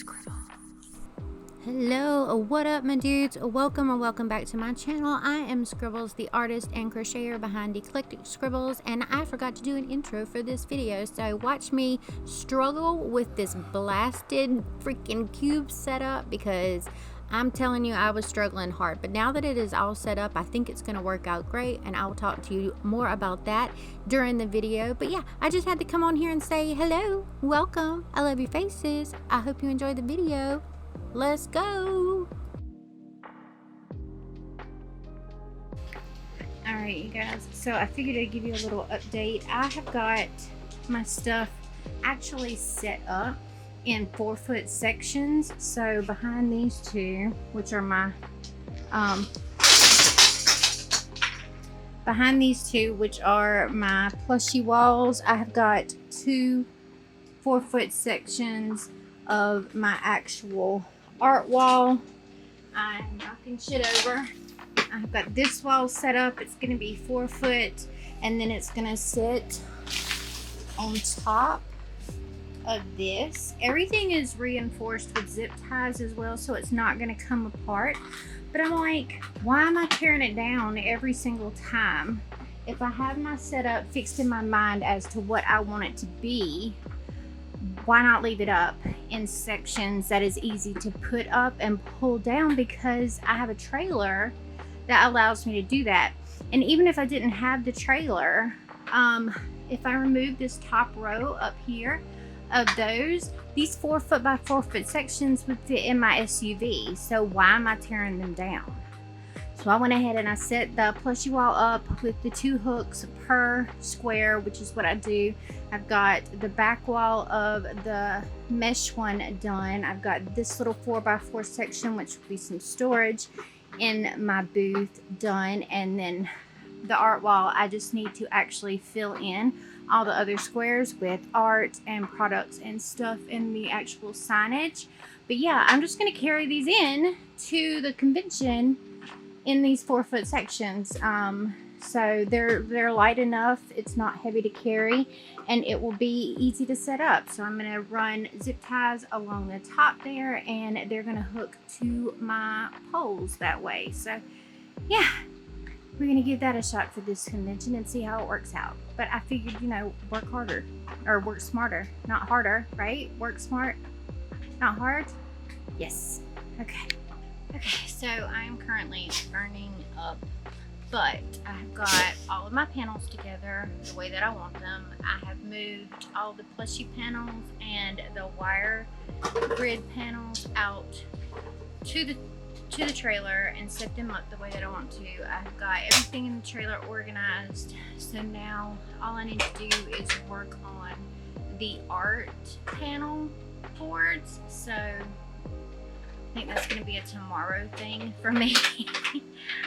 Scribbles. Hello, what up my dudes? Welcome back to my channel. I am Scribbles, the artist and crocheter behind Eclectic Scribbles, and I forgot to do an intro for this video, so watch me struggle with this blasted freaking cube setup because I'm telling you I was struggling hard, but now that it is all set up, I think it's going to work out great, and I will talk to you more about that during the video. But yeah, I just had to come on here and say hello, welcome, I love your faces, I hope you enjoyed the video. Let's go. Alright you guys, so I figured I'd give you a little update. I have got my stuff actually set up in 4-foot sections. So behind these two, which are my plushy walls, I have got 2 4-foot sections of my actual art wall. I'm knocking shit over. I've got this wall set up. It's going to be 4 foot, and then it's going to sit on top of this. Everything is reinforced with zip ties as well, so it's not going to come apart. But I'm like, why am I tearing it down every single time? If I have my setup fixed in my mind as to what I want it to be, why not leave it up in sections that is easy to put up and pull down? Because I have a trailer that allows me to do that. And even if I didn't have the trailer, if I remove this top row up here of those, these 4 foot by 4 foot sections would fit in my SUV. So why am I tearing them down? So I went ahead and I set the plushy wall up with the 2 hooks per square, which is what I do. I've got the back wall of the mesh one done. I've got this little 4x4 section, which will be some storage in my booth, done. And then the art wall, I just need to actually fill in all the other squares with art and products and stuff in the actual signage. But yeah, I'm just going to carry these in to the convention in these 4 foot sections. So they're light enough, it's not heavy to carry, and it will be easy to set up. So I'm going to run zip ties along the top there, and they're going to hook to my poles that way. So yeah, we're going to give that a shot for this convention and see how it works out. But I figured, you know, work harder, or work smarter, not harder, right? Work smart, not hard. Yes. Okay, so I'm currently burning up, but I've got all of my panels together the way that I want them. I have moved all the plushy panels and the wire grid panels out to the trailer and set them up the way that I want to. I've got everything in the trailer organized, so now all I need to do is work on the art panel boards. So I think that's going to be a tomorrow thing for me.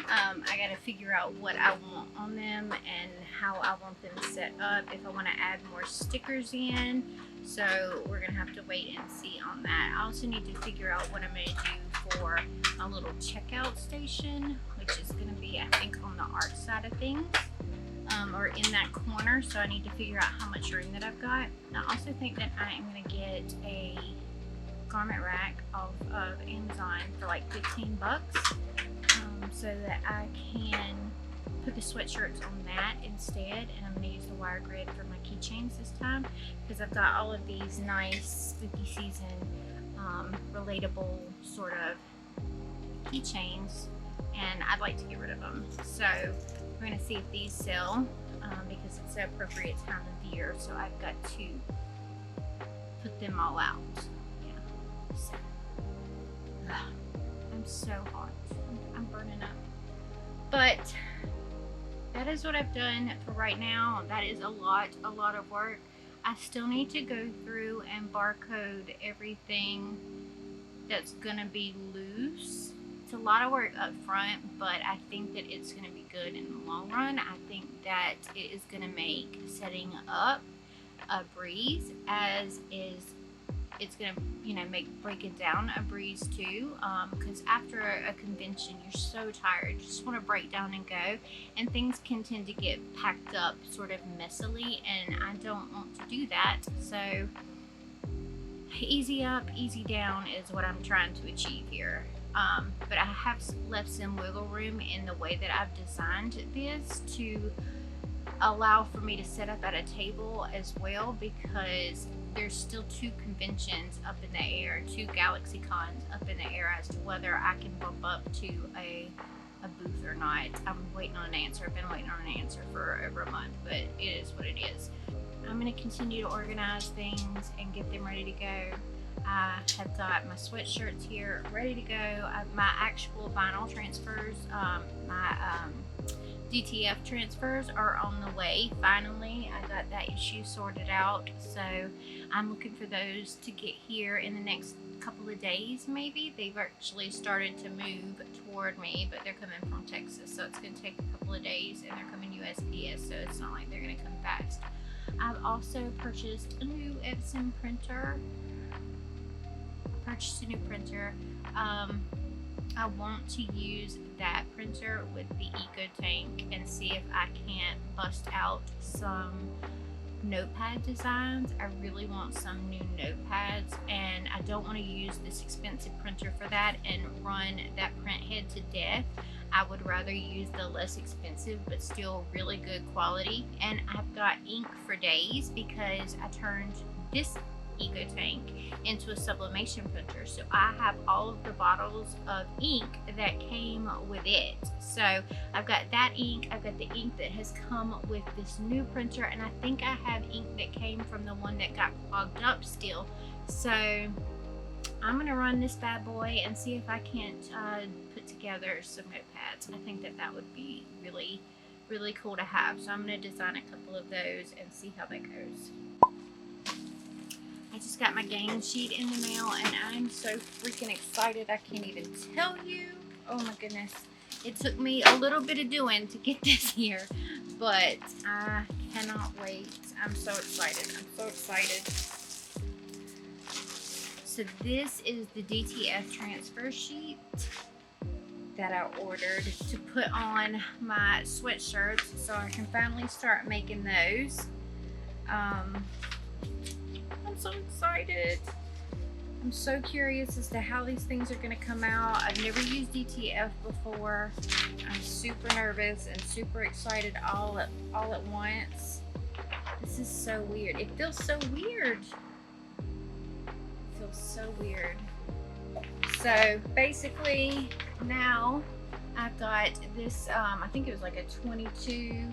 I got to figure out what I want on them and how I want them set up, if I want to add more stickers in. So we're going to have to wait and see on that. I also need to figure out what I'm going to do for a little checkout station, which is going to be, I think, on the art side of things, or in that corner. So I need to figure out how much room that I've got. I also think that I am going to get a garment rack off of Amazon for like 15 bucks, so that I can put the sweatshirts on that instead. And I'm going to use the wire grid for my keychains this time, because I've got all of these nice spooky season relatable sort of keychains, and I'd like to get rid of them. So we're going to see if these sell, because it's an appropriate time of year, so I've got to put them all out. So, I'm so hot. I'm burning up. But that is what I've done for right now. That is a lot of work. I still need to go through and barcode everything that's gonna be loose. It's a lot of work up front, but I think that it's gonna be good in the long run. I think that it is gonna make setting up a breeze, as is it's gonna, you know, break it down a breeze too, because after a convention you're so tired, you just want to break down and go, and things can tend to get packed up sort of messily, and I don't want to do that. So easy up, easy down is what I'm trying to achieve here. But I have left some wiggle room in the way that I've designed this to allow for me to set up at a table as well, because there's still two conventions up in the air, two Galaxy Cons up in the air as to whether I can bump up to a booth or not. I'm waiting on an answer. I've been waiting on an answer for over a month, but it is what it is. I'm going to continue to organize things and get them ready to go. I have got my sweatshirts here ready to go. My actual vinyl transfers, my DTF transfers are on the way. Finally, I got that issue sorted out, so I'm looking for those to get here in the next couple of days maybe. They've actually started to move toward me, but they're coming from Texas, so it's going to take a couple of days, and they're coming USPS, so it's not like they're going to come fast. I've also purchased a new Epson printer. I want to use that printer with the Eco Tank and see if I can't bust out some notepad designs. I really want some new notepads, and I don't want to use this expensive printer for that and run that print head to death. I would rather use the less expensive but still really good quality. And I've got ink for days because I turned this Eco Tank into a sublimation printer, so I have all of the bottles of ink that came with it. So I've got that ink, I've got the ink that has come with this new printer, and I think I have ink that came from the one that got clogged up still. So I'm gonna run this bad boy and see if I can't put together some notepads. I think that would be really, really cool to have. So I'm gonna design a couple of those and see how that goes. I just got my game sheet in the mail, and I'm so freaking excited I can't even tell you. Oh my goodness. It took me a little bit of doing to get this here, but I cannot wait. I'm so excited. I'm so excited. So this is the DTF transfer sheet that I ordered to put on my sweatshirts so I can finally start making those. I'm so excited. I'm so curious as to how these things are going to come out. I've never used DTF before. I'm super nervous and super excited all at once. This is so weird. It feels so weird. It feels so weird. So basically now I've got this, I think it was like a 22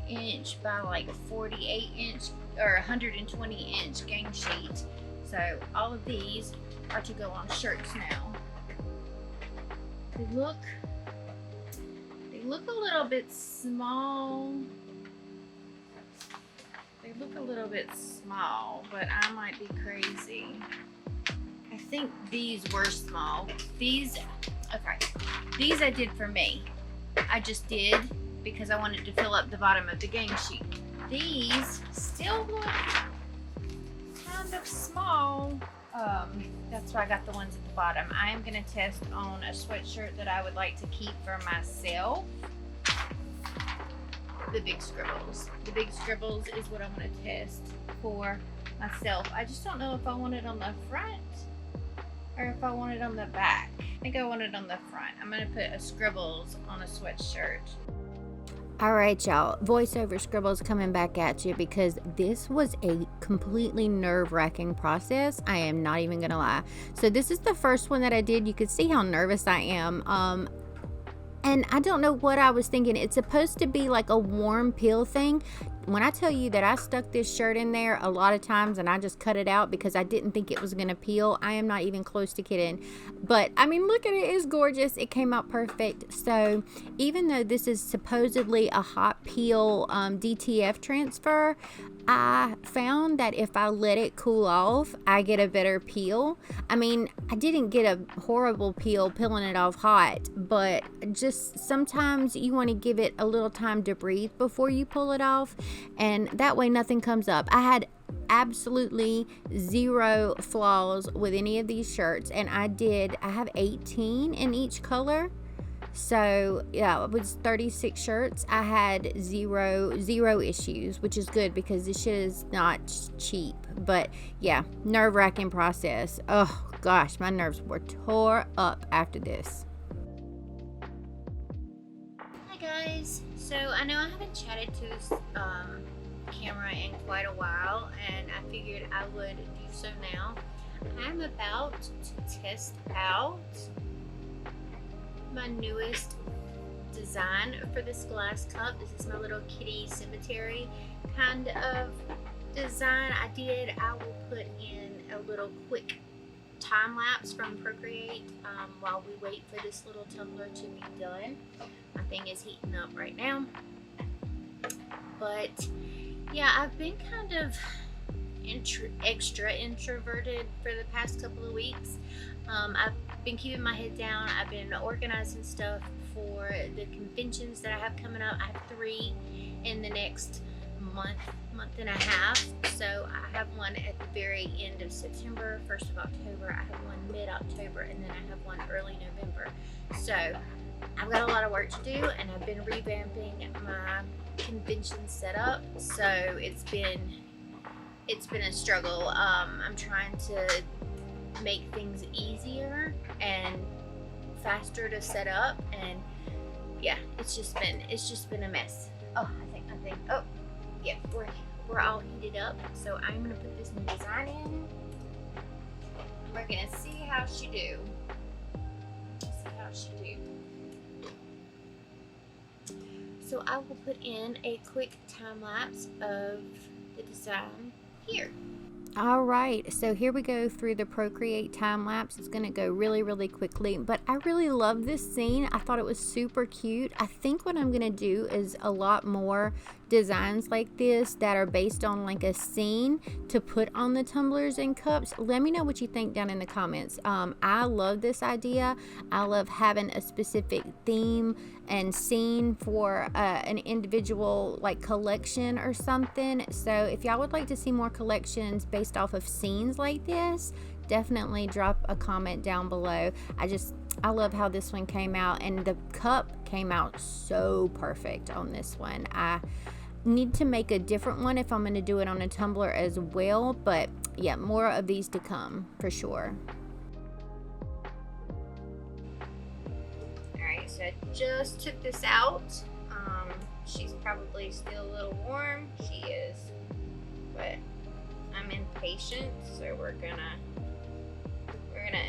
inch by like 48 inch or 120 inch game sheet. So all of these are to go on shirts now. They look a little bit small. They look a little bit small, but I might be crazy. I think these were small. These I did for me. I just did because I wanted to fill up the bottom of the game sheet. These still look kind of small. That's why I got the ones at the bottom. I am going to test on a sweatshirt that I would like to keep for myself. The big scribbles. The big scribbles is what I want to test for myself. I just don't know if I want it on the front or if I want it on the back. I think I want it on the front. I'm going to put a scribbles on a sweatshirt. All right, y'all, voiceover scribbles coming back at you because this was a completely nerve-wracking process. I am not even gonna lie. So this is the first one that I did. You could see how nervous I am. And I don't know what I was thinking. It's supposed to be like a warm peel thing. When I tell you that I stuck this shirt in there a lot of times and I just cut it out because I didn't think it was going to peel, I am not even close to kidding. But I mean, look at it. It's gorgeous. It came out perfect. So even though this is supposedly a hot peel DTF transfer, I found that if I let it cool off, I get a better peel. I mean, I didn't get a horrible peel peeling it off hot, but just sometimes you want to give it a little time to breathe before you pull it off, and that way nothing comes up. I had absolutely zero flaws with any of these shirts, and I have 18 in each color. So yeah, it was 36 shirts. I had zero issues, which is good because this shit is not cheap But yeah, nerve-wracking process. Oh gosh, my nerves were tore up after this. Hi guys, so I know I haven't chatted to this camera in quite a while, and I figured I would do so now. I'm about to test out my newest design for this glass cup. This is my little kitty cemetery kind of design I did. I will put in a little quick time lapse from Procreate while we wait for this little tumbler to be done. My thing is heating up right now, but yeah, I've been kind of extra introverted for the past couple of weeks. I've been keeping my head down. I've been organizing stuff for the conventions that I have coming up. I have 3 in the next month and a half. So I have one at the very end of September, 1st of October. I have one mid-October, and then I have one early November. So I've got a lot of work to do, and I've been revamping my convention setup. So it's been a struggle. I'm trying to make things easier and faster to set up, and yeah, it's just been a mess. Oh, I think oh yeah, we're all heated up, so I'm gonna put this new design in. We're gonna see how she do. So I will put in a quick time lapse of the design here. All right, so here we go through the Procreate time lapse. It's going to go really, really quickly, but I really love this scene. I thought it was super cute. I think what I'm going to do is a lot more designs like this that are based on like a scene to put on the tumblers and cups. Let me know what you think down in the comments. I love this idea. I love having a specific theme and scene for an individual like collection or something. So if y'all would like to see more collections based off of scenes like this, definitely drop a comment down below. I love how this one came out, and the cup came out so perfect on this one. I need to make a different one if I'm going to do it on a tumbler as well, but yeah, more of these to come for sure. Alright, so I just took this out. She's probably still a little warm. She is, but I'm impatient, so we're gonna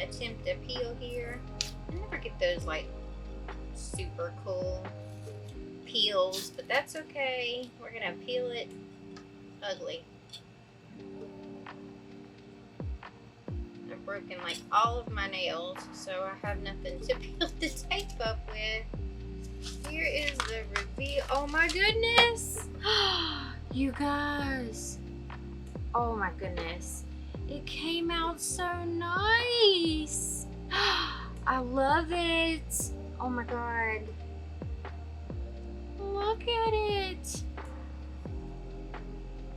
attempt to peel here. I never get those like super cool peels, but that's okay. We're gonna peel it ugly. I've broken like all of my nails, so I have nothing to peel the tape up with. Here is the reveal. Oh my goodness! You guys! Oh my goodness! It came out so nice! I love it! Oh my god! Look at it!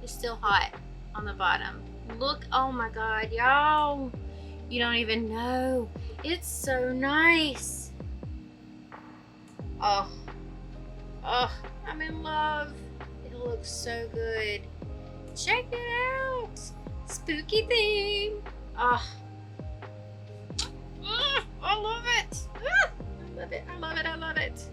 It's still hot on the bottom. Look, oh my god, y'all! You don't even know. It's so nice. Oh, I'm in love. It looks so good. Check it out. Spooky theme. Oh, I love it. I love it. I love it. I love it.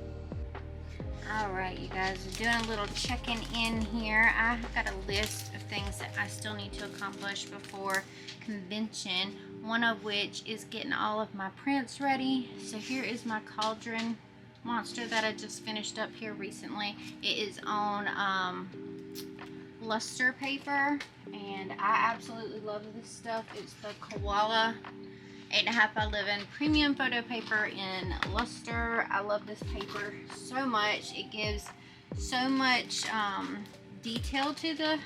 All right, you guys, we're doing a little checking in here. I've got a list of things that I still need to accomplish before convention, one of which is getting all of my prints ready. So here is my cauldron monster that I just finished up here recently. It is on luster paper, and I absolutely love this stuff. It's the Koala 8.5 by 11 premium photo paper in luster. I love this paper so much. It gives so much detail to the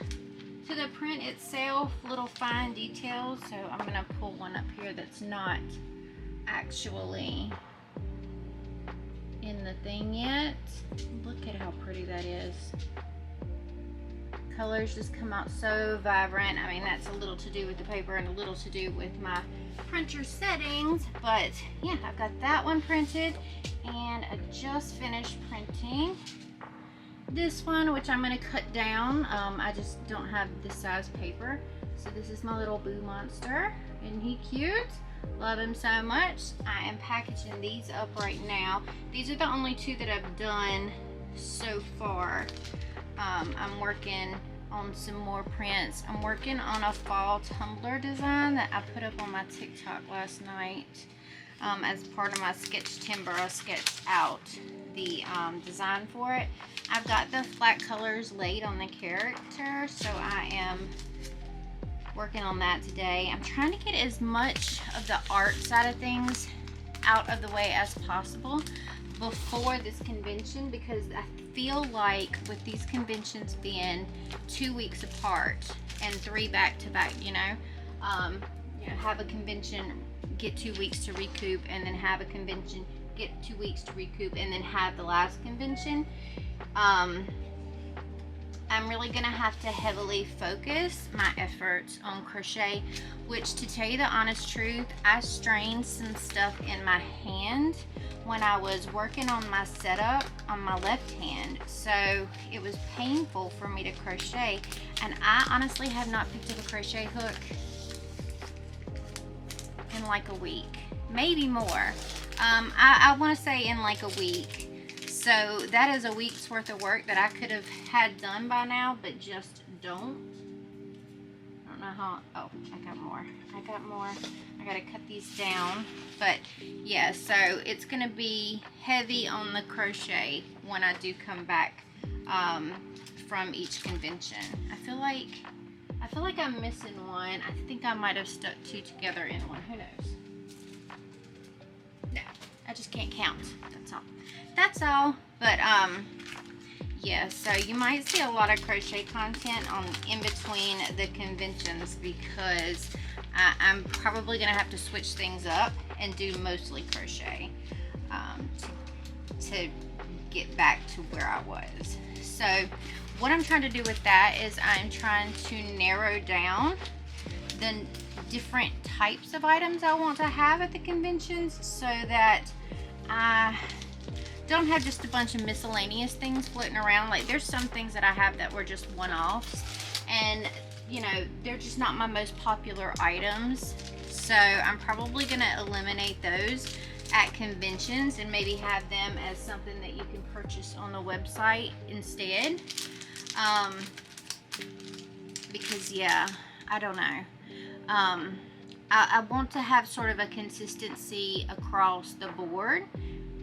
print itself, little fine details. So I'm gonna pull one up here that's not actually in the thing yet. Look at how pretty that is. Colors just come out so vibrant. I mean, that's a little to do with the paper and a little to do with my printer settings, but yeah, I've got that one printed, and I just finished printing this one, which I'm going to cut down. I just don't have this size paper, So this is my little boo monster. Isn't he cute? Love him so much. I am packaging these up right now. These are the only two that I've done so far. I'm working on some more prints. I'm working on a fall tumbler design that I put up on my TikTok last night. As part of my sketch timber, I sketched out the design for it. I've got the flat colors laid on the character, so I am working on that today. I'm trying to get as much of the art side of things out of the way as possible before this convention, because I feel like with these conventions being 2 weeks apart and 3 back to back, you know, have a convention, get 2 weeks to recoup, and then have a convention, get 2 weeks to recoup, and then have the last convention. I'm really gonna have to heavily focus my efforts on crochet, which, to tell you the honest truth, I strained some stuff in my hand when I was working on my setup on my left hand, so it was painful for me to crochet, and I honestly have not picked up a crochet hook in like a week, maybe more. I want to say in like a week. So that is a week's worth of work that I could have had done by now, but just don't. I don't know how. Oh, I got more. I gotta cut these down. But yeah, so it's gonna be heavy on the crochet when I do come back from each convention. I feel like I'm missing one. I think I might have stuck 2 together in one. Who knows? No, I just can't count. That's all. But yeah, so you might see a lot of crochet content on in between the conventions, because I'm probably gonna have to switch things up and do mostly crochet to get back to where I was. So what I'm trying to do with that is I'm trying to narrow down the different types of items I want to have at the conventions, so that I don't have just a bunch of miscellaneous things floating around. Like, there's some things that I have that were just one-offs, and you know, they're just not my most popular items, so I'm probably gonna eliminate those at conventions and maybe have them as something that you can purchase on the website instead. Because yeah, I don't know, I want to have sort of a consistency across the board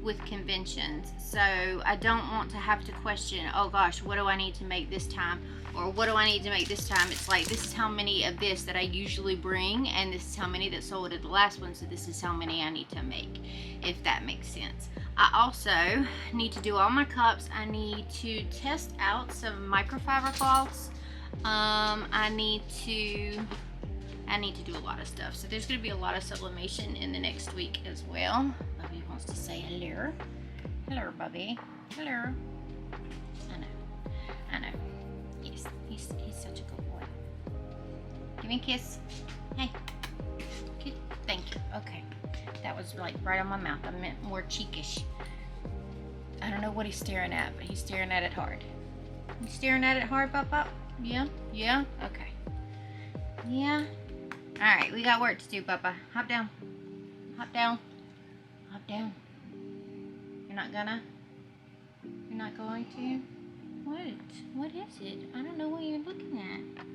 with conventions, so I don't want to have to question, oh gosh, what do I need to make this time, or what do I need to make this time. It's like, this is how many of this that I usually bring, and this is how many that sold at the last one, so this is how many I need to make, if that makes sense. I also need to do all my cups. I need to test out some microfiber cloths. I need to do a lot of stuff, so there's going to be a lot of sublimation in the next week as well. Bubby wants to say hello. Hello, Bubby. Hello. I know. Yes, he's such a good boy. Give me a kiss. Hey. Kiss. Thank you. Okay. That was like right on my mouth. I meant more cheekish. I don't know what he's staring at, but he's staring at it hard. You staring at it hard, Pop? Yeah? Yeah? Okay. Yeah? Alright, we got work to do, Papa. Hop down. Hop down. Hop down. You're not gonna? You're not going to? What? What is it? I don't know what you're looking at.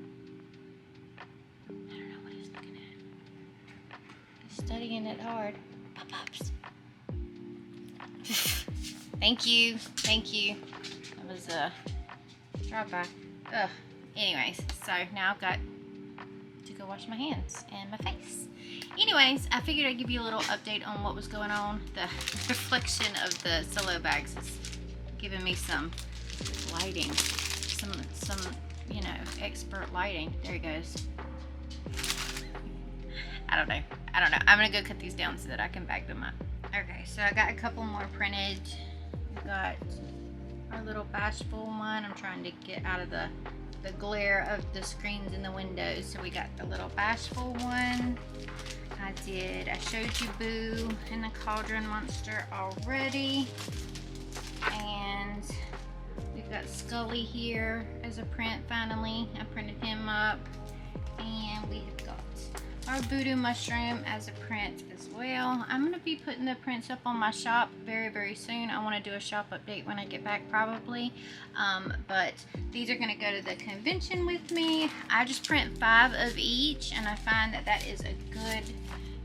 I don't know what he's looking at. He's studying it hard. Pop-ups. Thank you. Thank you. That was a drive-by. Ugh. Anyways, so now I've got to go wash my hands and my face. Anyways, I figured I'd give you a little update on what was going on. The reflection of the solo bags is giving me some lighting, some you know, expert lighting. There he goes. I don't know. I'm gonna go cut these down so that I can bag them up. Okay, so I got a couple more printed. We got our little bashful one. I'm trying to get out of the glare of the screens in the windows. So we got the little bashful one. I showed you Boo and the Cauldron Monster already. And we've got Scully here as a print finally. I printed him up. And we have got our voodoo mushroom as a print as well. I'm going to be putting the prints up on my shop very soon. I want to do a shop update when I get back probably. But these are going to go to the convention with me. I just print 5 of each, and I find that that is a good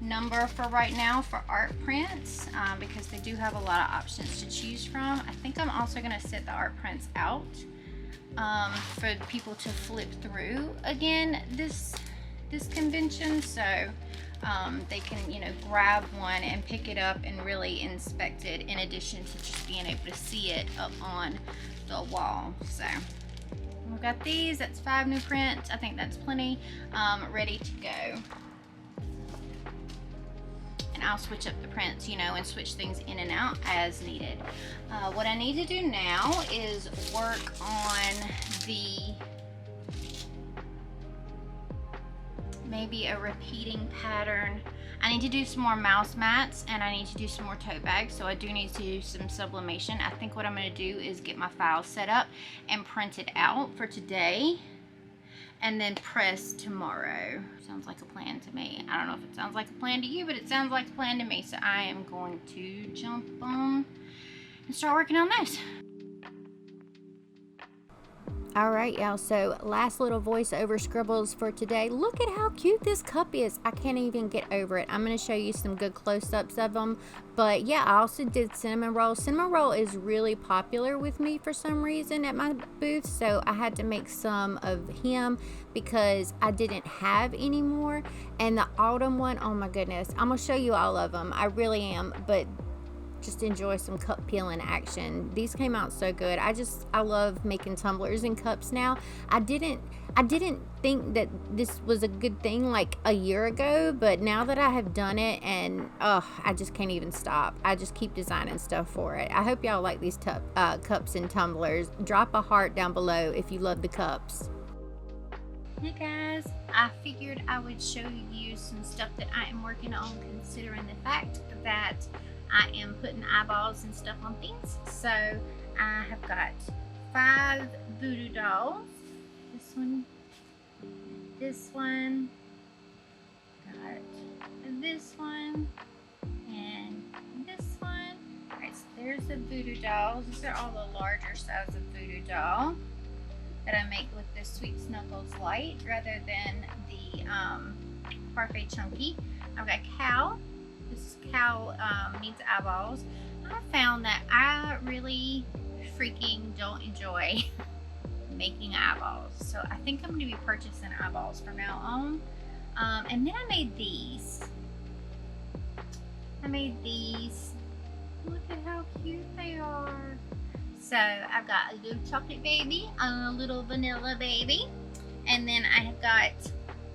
number for right now for art prints, because they do have a lot of options to choose from. I think I'm also going to set the art prints out for people to flip through again this convention, so they can, you know, grab one and pick it up and really inspect it, in addition to just being able to see it up on the wall. So we've got these. That's 5 new prints. I think that's plenty, ready to go. And I'll switch up the prints, you know, and switch things in and out as needed. What I need to do now is work on maybe a repeating pattern. I need to do some more mouse mats, and I need to do some more tote bags, so I do need to do some sublimation. I think what I'm going to do is get my files set up and print it out for today, and then press tomorrow. Sounds like a plan to me. I don't know if it sounds like a plan to you, but it sounds like a plan to me. So I am going to jump on and start working on this. Alright y'all, so last little voiceover scribbles for today. Look at how cute this cup is. I can't even get over it. I'm going to show you some good close-ups of them. But yeah, I also did cinnamon roll. Cinnamon roll is really popular with me for some reason at my booth, so I had to make some of him because I didn't have any more. And the autumn one, oh my goodness, I'm going to show you all of them. I really am, but just enjoy some cup peeling action. These came out so good. I love making tumblers and cups now. I didn't think that this was a good thing like a year ago, but now that I have done it, and I just can't even stop. I just keep designing stuff for it. I hope y'all like these cups and tumblers. Drop a heart down below if you love the cups. Hey guys, I figured I would show you some stuff that I am working on, considering the fact that I am putting eyeballs and stuff on things. So I have got 5 voodoo dolls. This one, got this one, and this one. Alright, so there's the voodoo dolls. These are all the larger size of voodoo doll that I make with the Sweet Snuggles Light rather than the Parfait Chunky. I've got Cow. This cow needs eyeballs. I found that I really freaking don't enjoy making eyeballs, so I think I'm going to be purchasing eyeballs from now on. And then I made these. Look at how cute they are. So I've got a little chocolate baby, a little vanilla baby, and then I have got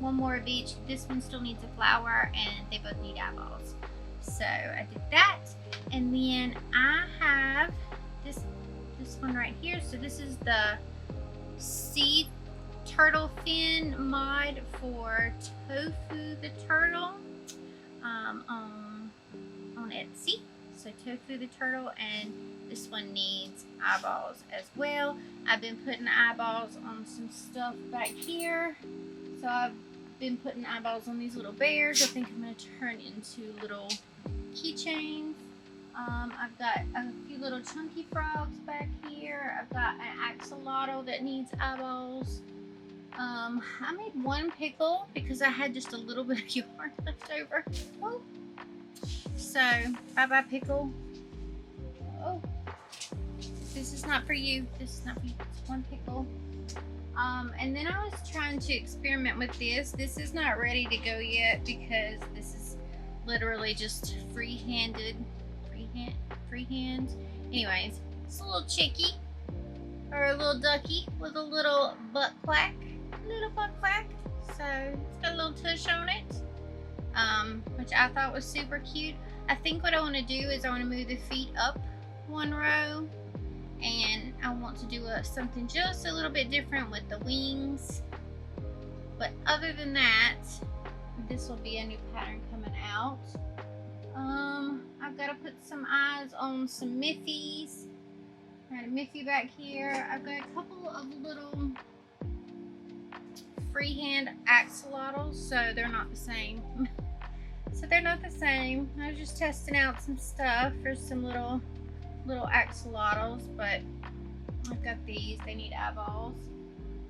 one more of each. This one still needs a flower, and they both need eyeballs. So I did that, and then I have this one right here. So this is the sea turtle fin mod for Tofu the turtle on Etsy. So Tofu the turtle, and this one needs eyeballs as well. I've been putting eyeballs on some stuff back here. So I've been putting eyeballs on these little bears. I think I'm going to turn into little keychains. I've got a few little chunky frogs back here. I've got an axolotl that needs eyeballs. I made one pickle because I had just a little bit of yarn left over. Oh. So, bye-bye pickle. Oh, this is not for you. This is not for you. It's one pickle. And then I was trying to experiment with this. This is not ready to go yet because this is literally just freehand. Anyways, it's a little chickie or a little ducky with a little butt quack. So it's got a little tush on it, which I thought was super cute. I think what I want to do is I want to move the feet up one row, and I want to do something just a little bit different with the wings. But other than that, this will be a new pattern coming out. I've got to put some eyes on some Miffies. I got a Miffy back here. I've got a couple of little freehand axolotls, so they're not the same. So they're not the same. I was just testing out some stuff for some little axolotls, but I've got these. They need eyeballs.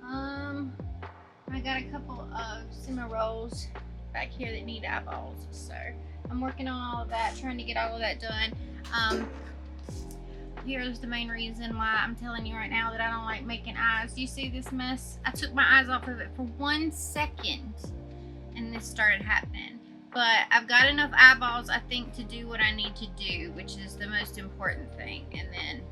I got a couple of cinnamon rolls back here that need eyeballs, so I'm working on all of that, trying to get all of that done. Here's the main reason why I'm telling you right now that I don't like making eyes. Do you see this mess? I took my eyes off of it for 1 second and this started happening. But I've got enough eyeballs, I think, to do what I need to do, which is the most important thing. And then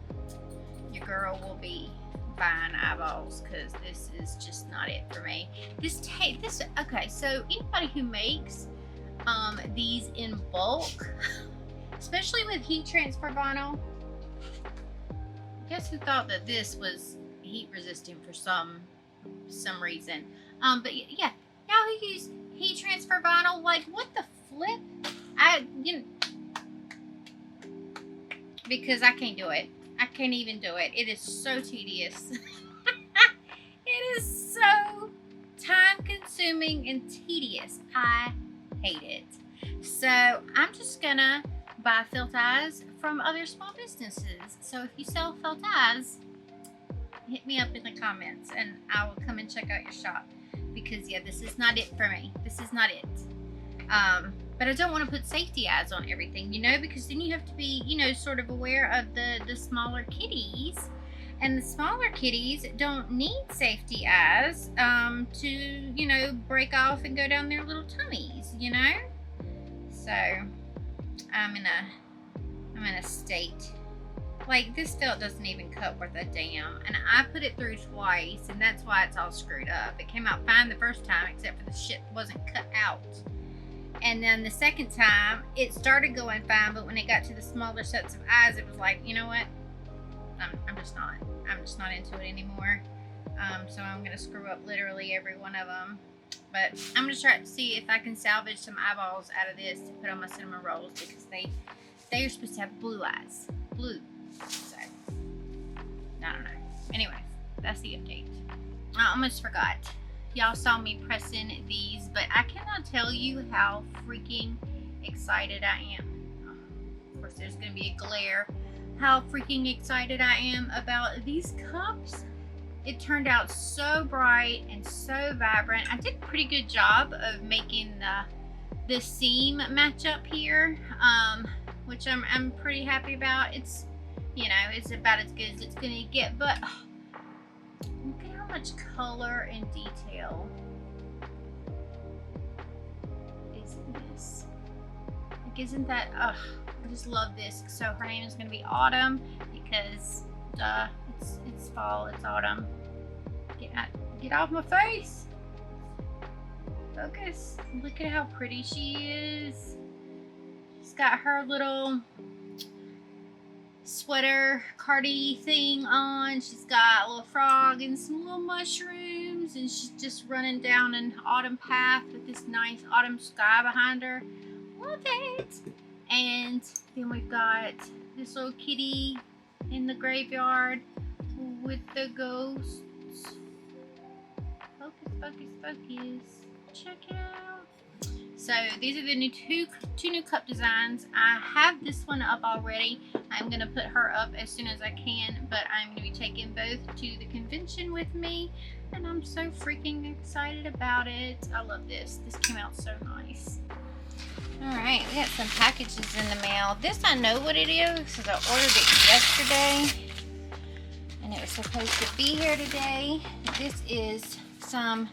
your girl will be buying eyeballs, because this is just not it for me. Okay, so anybody who makes these in bulk, especially with heat transfer vinyl, guess who thought that this was heat resistant for some reason? But yeah, y'all who use heat transfer vinyl, like, what the flip? Because I can't do it. I can't even do it. It is so tedious. It is so time consuming and tedious. I hate it. So I'm just gonna buy felt eyes from other small businesses. So if you sell felt eyes, hit me up in the comments and I will come and check out your shop. Because yeah, this is not it for me. This is not it. But I don't want to put safety eyes on everything, you know, because then you have to be, you know, sort of aware of the smaller kitties. And the smaller kitties don't need safety eyes to, you know, break off and go down their little tummies, you know. So I'm in a state. Like, this felt doesn't even cut worth a damn. And I put it through twice, and that's why it's all screwed up. It came out fine the first time, except for the shit wasn't cut out. And then the second time, it started going fine, but when it got to the smaller sets of eyes, it was like, you know what? I'm just not into it anymore. So I'm gonna screw up literally every one of them. But I'm gonna try to see if I can salvage some eyeballs out of this to put on my cinnamon rolls, because they are supposed to have blue eyes. Blue. So, I don't know. Anyways, that's the update. I almost forgot. Y'all saw me pressing these, but I cannot tell you how freaking excited I am. Of course, there's going to be a glare. How freaking excited I am about these cups. It turned out so bright and so vibrant. I did a pretty good job of making the seam match up here, which I'm pretty happy about. It's, you know, it's about as good as it's going to get, but look at how much color and detail is in this. Like, isn't that, I just love this. So her name is going to be Autumn, because duh, it's fall, it's autumn. Get off my face. Focus. Look at how pretty she is. She's got her little sweater cardi thing on. She's got a little frog and some little mushrooms, and she's just running down an autumn path with this nice autumn sky behind her. Love it. And then we've got this little kitty in the graveyard with the ghosts. Focus, focus, focus. Check it out. So these are the two new cup designs. I have this one up already. I'm gonna put her up as soon as I can, but I'm gonna be taking both to the convention with me, and I'm so freaking excited about it. I love this. This came out so nice. All right, we got some packages in the mail. This I know what it is because I ordered it yesterday, and it was supposed to be here today. This is some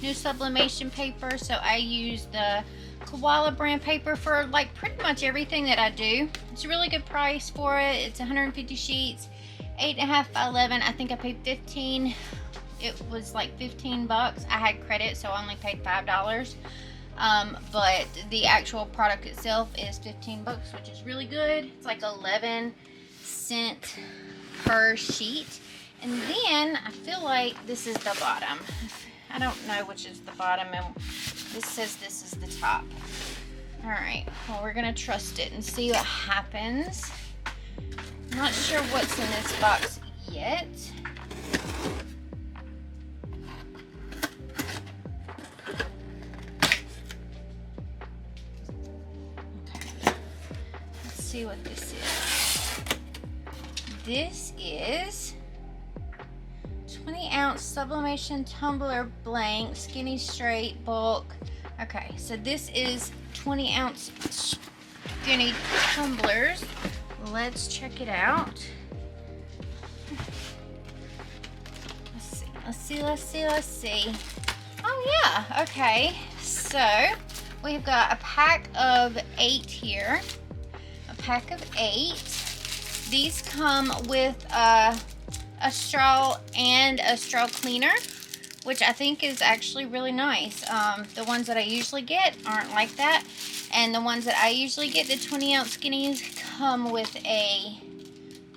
new sublimation paper. So I use the Koala brand paper for like pretty much everything that I do. It's a really good price for it. It's 150 sheets, 8.5 by 11. I think I paid 15. It was like 15 bucks. I had credit, so I only paid $5. But the actual product itself is 15 bucks, which is really good. It's like 11 cents per sheet. And then I feel like this is the bottom. I don't know which is the bottom, and this says this is the top. All right, well, we're gonna trust it and see what happens. I'm not sure what's in this box yet. see what this is. This is 20-ounce sublimation tumbler blank, skinny straight bulk. Okay, so this is 20-ounce skinny tumblers. Let's check it out. Let's see. Oh yeah, okay. So we've got a pack of 8 here. A pack of 8. These come with a straw and a straw cleaner, which I think is actually really nice. The ones that I usually get aren't like that. And the ones that I usually get, the 20-ounce skinnies, come with a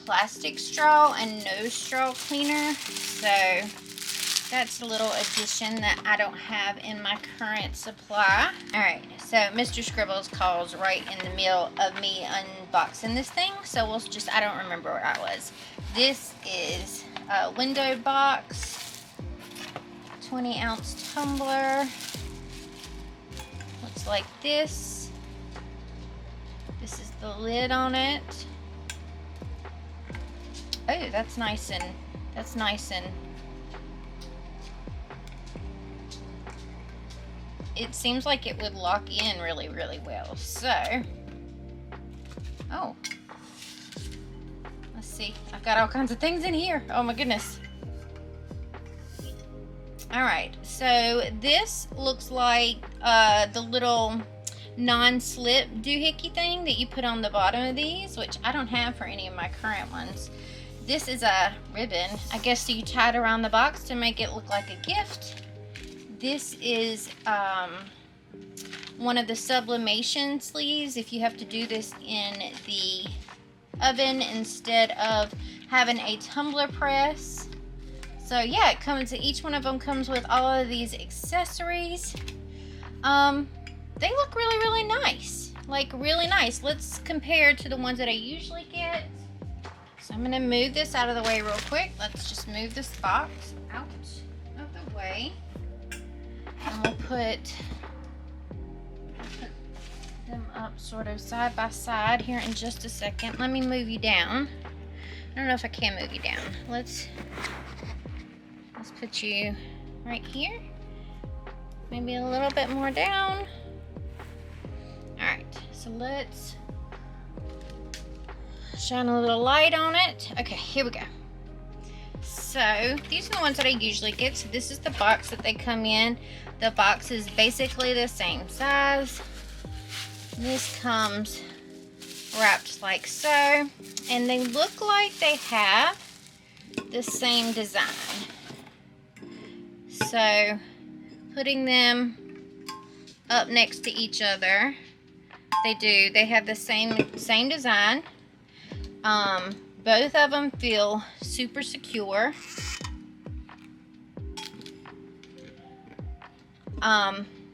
plastic straw and no straw cleaner. So that's a little addition that I don't have in my current supply. All right, so Mr. Scribbles calls right in the middle of me unboxing this thing. So we'll just, I don't remember where I was. This is a window box, 20-ounce tumbler. Looks like this. This is the lid on it. Oh, that's nice and it seems like it would lock in really, really well. So, oh, let's see. I've got all kinds of things in here. Oh my goodness. All right, so this looks like the little non-slip doohickey thing that you put on the bottom of these, which I don't have for any of my current ones. This is a ribbon. I guess you tie it around the box to make it look like a gift. This is one of the sublimation sleeves if you have to do this in the oven instead of having a tumbler press. So yeah, it comes, each one of them comes with all of these accessories. They look really, really nice. Like really nice. Let's compare to the ones that I usually get. So I'm gonna move this out of the way real quick. Let's just move this box out of the way. And we'll put them up sort of side by side here in just a second. Let me move you down. I don't know if I can move you down. Let's put you right here. Maybe a little bit more down. All right, so let's shine a little light on it. Okay, here we go. So these are the ones that I usually get. So this is the box that they come in. The box is basically the same size. This comes wrapped like so, and they look like they have the same design. So putting them up next to each other, they have the same design. Both of them feel super secure.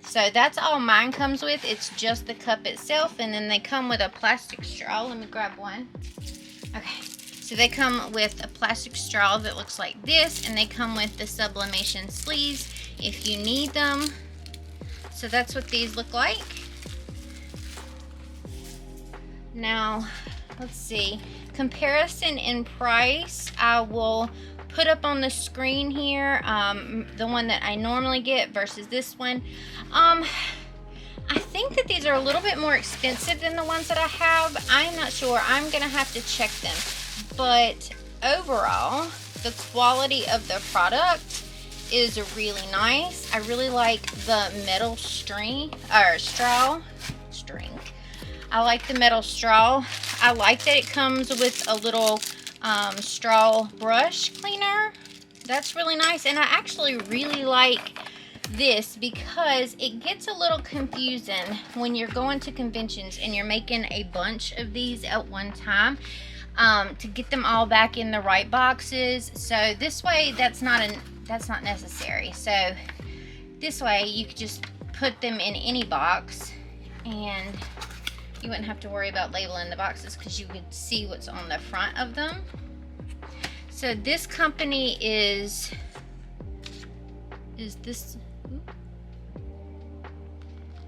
So that's all mine comes with. It's just the cup itself, and then they come with a plastic straw. Let me grab one. Okay, so they come with a plastic straw that looks like this, and they come with the sublimation sleeves if you need them. So that's what these look like. Now, let's see. Comparison in price, I will put up on the screen here, the one that I normally get versus this one. I think that these are a little bit more expensive than the ones that I have. I'm not sure. I'm gonna have to check them. But overall, the quality of the product is really nice. I really like the metal straw. I like the metal straw. I like that it comes with a little straw brush cleaner. That's really nice. And I actually really like this because it gets a little confusing when you're going to conventions and you're making a bunch of these at one time, to get them all back in the right boxes. So this way, that's not necessary. So this way you could just put them in any box and you wouldn't have to worry about labeling the boxes because you could see what's on the front of them. So this company is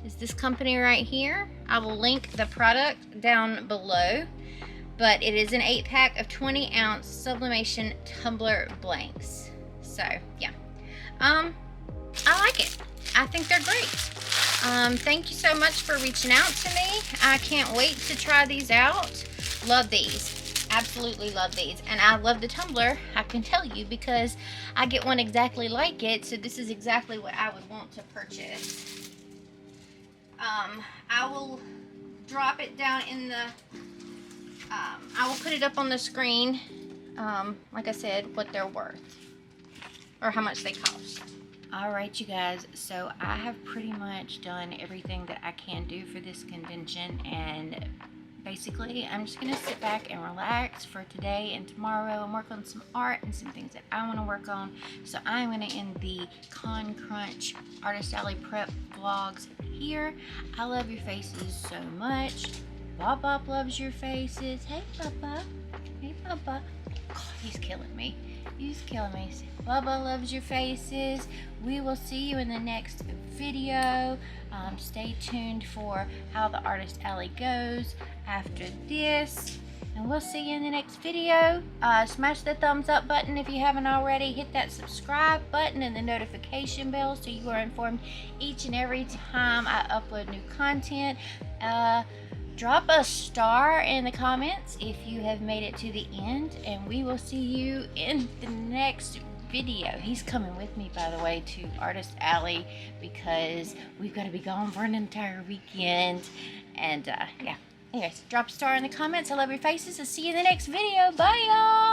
is this company right here. I will link the product down below, but it is an 8-pack of 20-ounce sublimation tumbler blanks. So yeah, I like it. I think they're great. Thank you so much for reaching out to me. I can't wait to try these out. Love these. Absolutely love these. And I love the tumbler, I can tell you, because I get one exactly like it. So this is exactly what I would want to purchase. I will drop it down in the, I will put it up on the screen, like I said, what they're worth, or how much they cost. Alright you guys, so I have pretty much done everything that I can do for this convention, and basically I'm just going to sit back and relax for today and tomorrow and work on some art and some things that I want to work on. So I'm going to end the Con Crunch Artist Alley Prep vlogs here. I love your faces so much. Bob Bob loves your faces. Hey Bubba. Hey Bubba. God, he's killing me. He's killing me. Bubba loves your faces. We will see you in the next video. Stay tuned for how the Artist Alley goes after this. And we'll see you in the next video. Smash the thumbs up button if you haven't already. Hit that subscribe button and the notification bell so you are informed each and every time I upload new content. Drop a star in the comments if you have made it to the end, and we will see you in the next video. He's coming with me, by the way, to Artist Alley because we've got to be gone for an entire weekend. And yeah, anyways, drop a star in the comments. I love your faces. I'll see you in the next video. Bye, y'all.